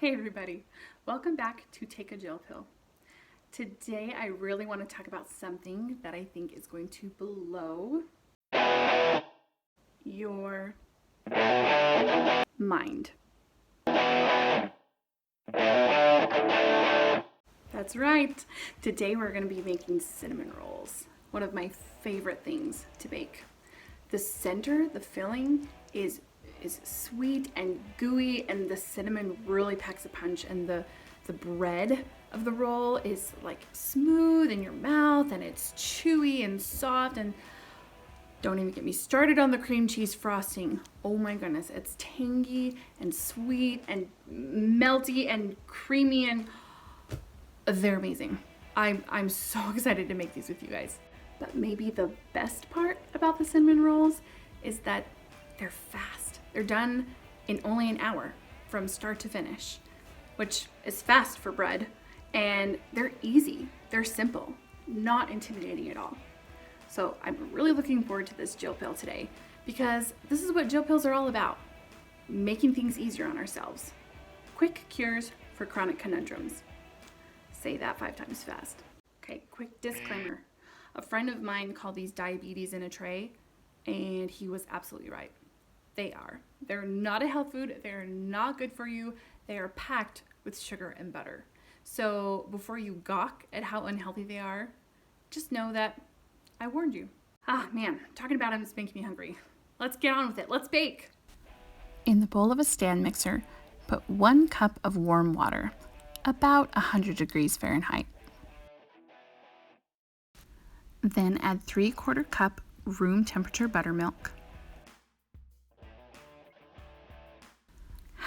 Hey everybody, welcome back to Take a Jill Pill. Today I really want to talk about something that I think is going to blow your mind. That's right. Today we're going to be making cinnamon rolls, one of my favorite things to bake. The center, the filling, is sweet and gooey, and the cinnamon really packs a punch, and the bread of the roll is like smooth in your mouth, and it's chewy and soft, and don't even get me started on the cream cheese frosting. Oh my goodness, it's tangy and sweet and melty and creamy, and they're amazing. I'm so excited to make these with you guys. But maybe the best part about the cinnamon rolls is that they're fast. They're done in only an hour from start to finish, which is fast for bread, and they're easy. They're simple, not intimidating at all. So I'm really looking forward to this Jill Pill today, because this is what Jill Pills are all about: making things easier on ourselves. Quick cures for chronic conundrums. Say that 5 times fast. Okay, quick disclaimer. A friend of mine called these diabetes in a tray, and he was absolutely right. They are. They're not a health food. They're not good for you. They are packed with sugar and butter. So before you gawk at how unhealthy they are, just know that I warned you. Ah, man, talking about them is making me hungry. Let's get on with it. Let's bake. In the bowl of a stand mixer, put 1 cup of warm water, about 100 degrees Fahrenheit. Then add 3/4 cup room temperature buttermilk,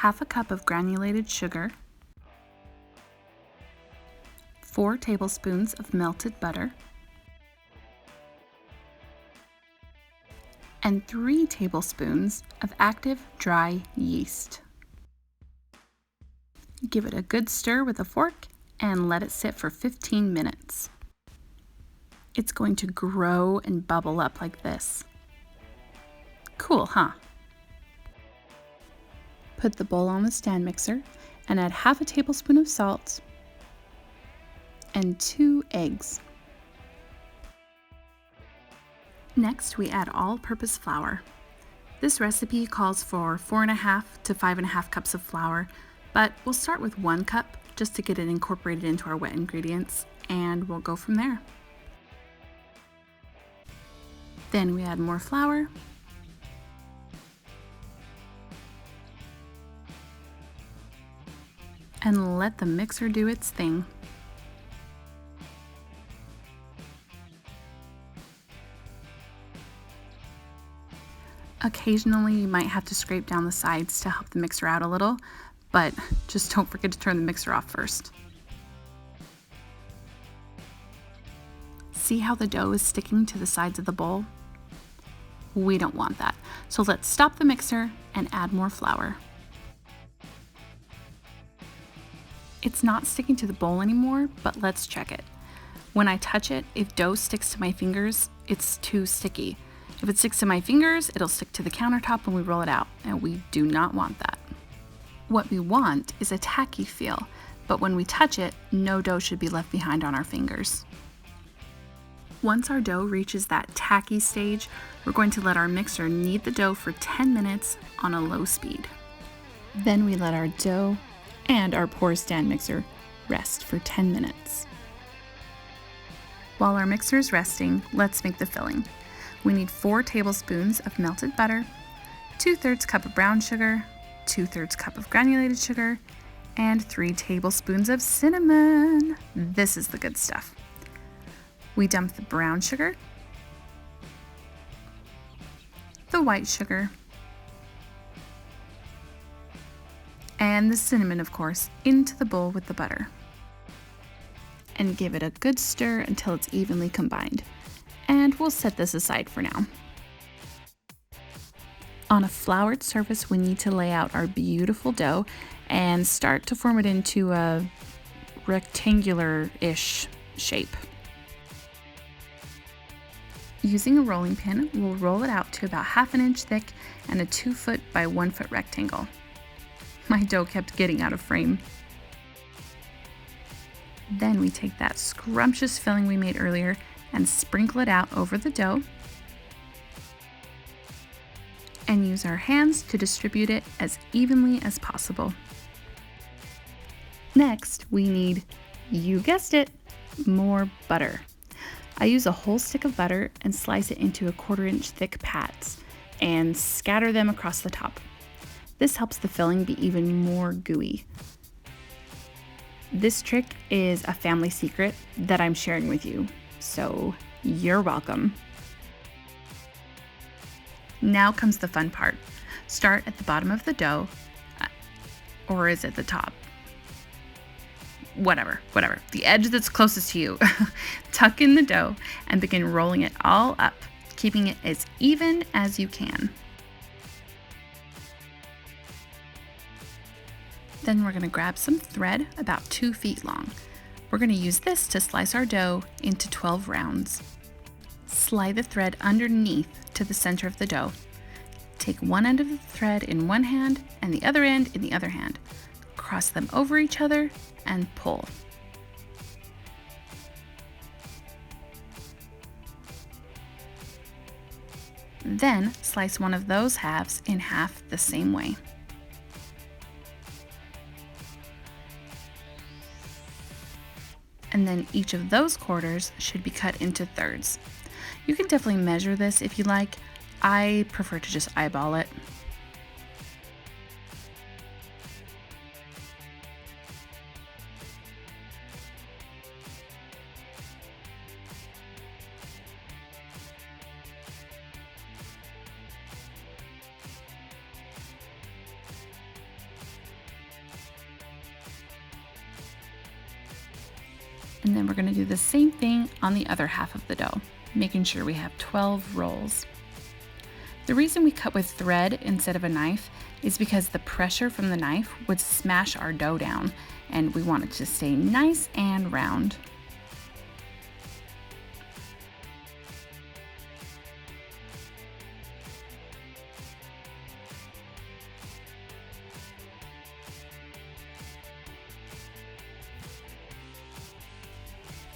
1/2 cup of granulated sugar, 4 tablespoons of melted butter, and 3 tablespoons of active dry yeast. Give it a good stir with a fork and let it sit for 15 minutes. It's going to grow and bubble up like this. Cool, huh? Put the bowl on the stand mixer and add 1/2 tablespoon of salt and 2 eggs. Next, we add all-purpose flour. This recipe calls for 4.5 to 5.5 cups of flour, but we'll start with 1 cup just to get it incorporated into our wet ingredients, and we'll go from there. Then we add more flour, and let the mixer do its thing. Occasionally, you might have to scrape down the sides to help the mixer out a little, but just don't forget to turn the mixer off first. See how the dough is sticking to the sides of the bowl? We don't want that, so let's stop the mixer and add more flour. It's not sticking to the bowl anymore, but let's check it. When I touch it, if dough sticks to my fingers, it's too sticky. If it sticks to my fingers, it'll stick to the countertop when we roll it out, and we do not want that. What we want is a tacky feel, but when we touch it, no dough should be left behind on our fingers. Once our dough reaches that tacky stage, we're going to let our mixer knead the dough for 10 minutes on a low speed. Then we let our dough and our pour stand mixer rest for 10 minutes. While our mixer is resting, let's make the filling. We need 4 tablespoons of melted butter, 2/3 cup of brown sugar, 2/3 cup of granulated sugar, and 3 tablespoons of cinnamon. This is the good stuff. We dump the brown sugar, the white sugar, and the cinnamon, of course, into the bowl with the butter. And give it a good stir until it's evenly combined. And we'll set this aside for now. On a floured surface, we need to lay out our beautiful dough and start to form it into a rectangular-ish shape. Using a rolling pin, we'll roll it out to about 1/2 inch thick and a 2 foot by 1 foot rectangle. My dough kept getting out of frame. Then we take that scrumptious filling we made earlier and sprinkle it out over the dough. And use our hands to distribute it as evenly as possible. Next, we need, you guessed it, more butter. I use a whole stick of butter and slice it into a 1/4 inch thick pats and scatter them across the top. This helps the filling be even more gooey. This trick is a family secret that I'm sharing with you, so you're welcome. Now comes the fun part. Start at the bottom of the dough, or is it the top? Whatever, the edge that's closest to you. Tuck in the dough and begin rolling it all up, keeping it as even as you can. Then we're going to grab some thread about 2 feet long. We're going to use this to slice our dough into 12 rounds. Slide the thread underneath to the center of the dough. Take one end of the thread in one hand and the other end in the other hand. Cross them over each other and pull. Then slice one of those halves in half the same way. And then each of those quarters should be cut into thirds. You can definitely measure this if you like. I prefer to just eyeball it. And then we're going to do the same thing on the other half of the dough, making sure we have 12 rolls. The reason we cut with thread instead of a knife is because the pressure from the knife would smash our dough down, and we want it to stay nice and round.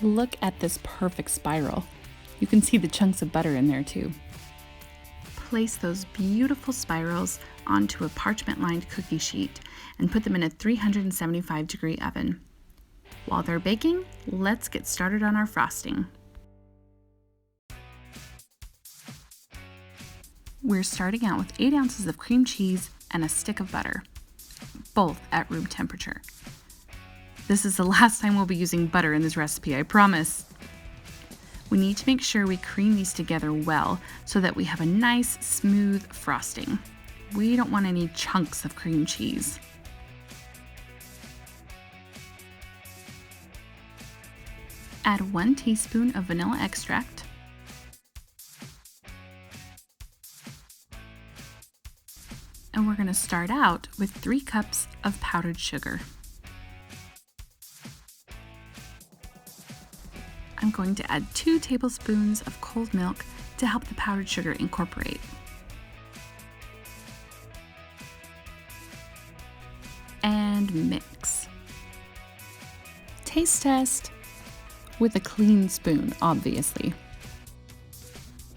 Look at this perfect spiral. You can see the chunks of butter in there too. Place those beautiful spirals onto a parchment-lined cookie sheet and put them in a 375-degree oven. While they're baking, let's get started on our frosting. We're starting out with 8 ounces of cream cheese and a stick of butter, both at room temperature. This is the last time we'll be using butter in this recipe, I promise. We need to make sure we cream these together well so that we have a nice, smooth frosting. We don't want any chunks of cream cheese. Add 1 teaspoon of vanilla extract, and we're going to start out with 3 cups of powdered sugar. I'm going to add 2 tablespoons of cold milk to help the powdered sugar incorporate. And mix. Taste test with a clean spoon, obviously.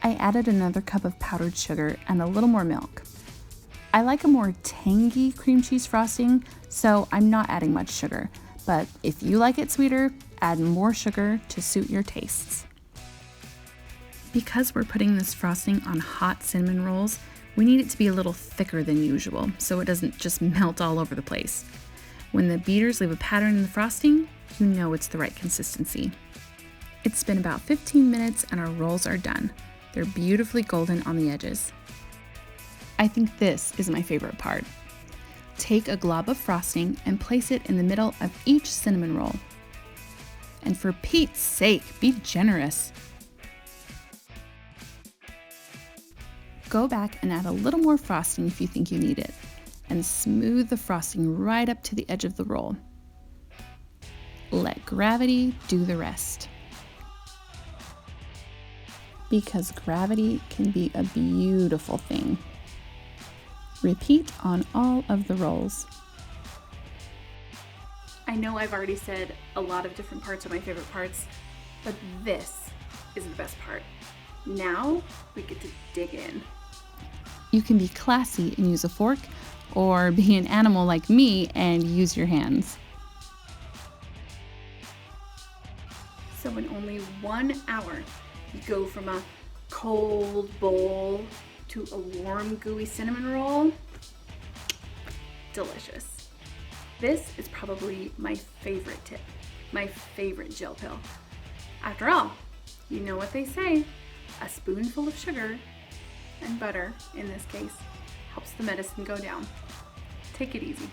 I added another cup of powdered sugar and a little more milk. I like a more tangy cream cheese frosting, so I'm not adding much sugar. But if you like it sweeter, add more sugar to suit your tastes. Because we're putting this frosting on hot cinnamon rolls, we need it to be a little thicker than usual so it doesn't just melt all over the place. When the beaters leave a pattern in the frosting, you know it's the right consistency. It's been about 15 minutes and our rolls are done. They're beautifully golden on the edges. I think this is my favorite part. Take a glob of frosting and place it in the middle of each cinnamon roll. And for Pete's sake, be generous. Go back and add a little more frosting if you think you need it, and smooth the frosting right up to the edge of the roll. Let gravity do the rest. Because gravity can be a beautiful thing. Repeat on all of the rolls. I know I've already said a lot of different parts are my favorite parts, but this is the best part. Now we get to dig in. You can be classy and use a fork, or be an animal like me and use your hands. So in only 1 hour, you go from a cold bowl to a warm, gooey cinnamon roll. Delicious. This is probably my favorite tip, my favorite gel pill. After all, you know what they say, a spoonful of sugar, and butter in this case, helps the medicine go down. Take it easy.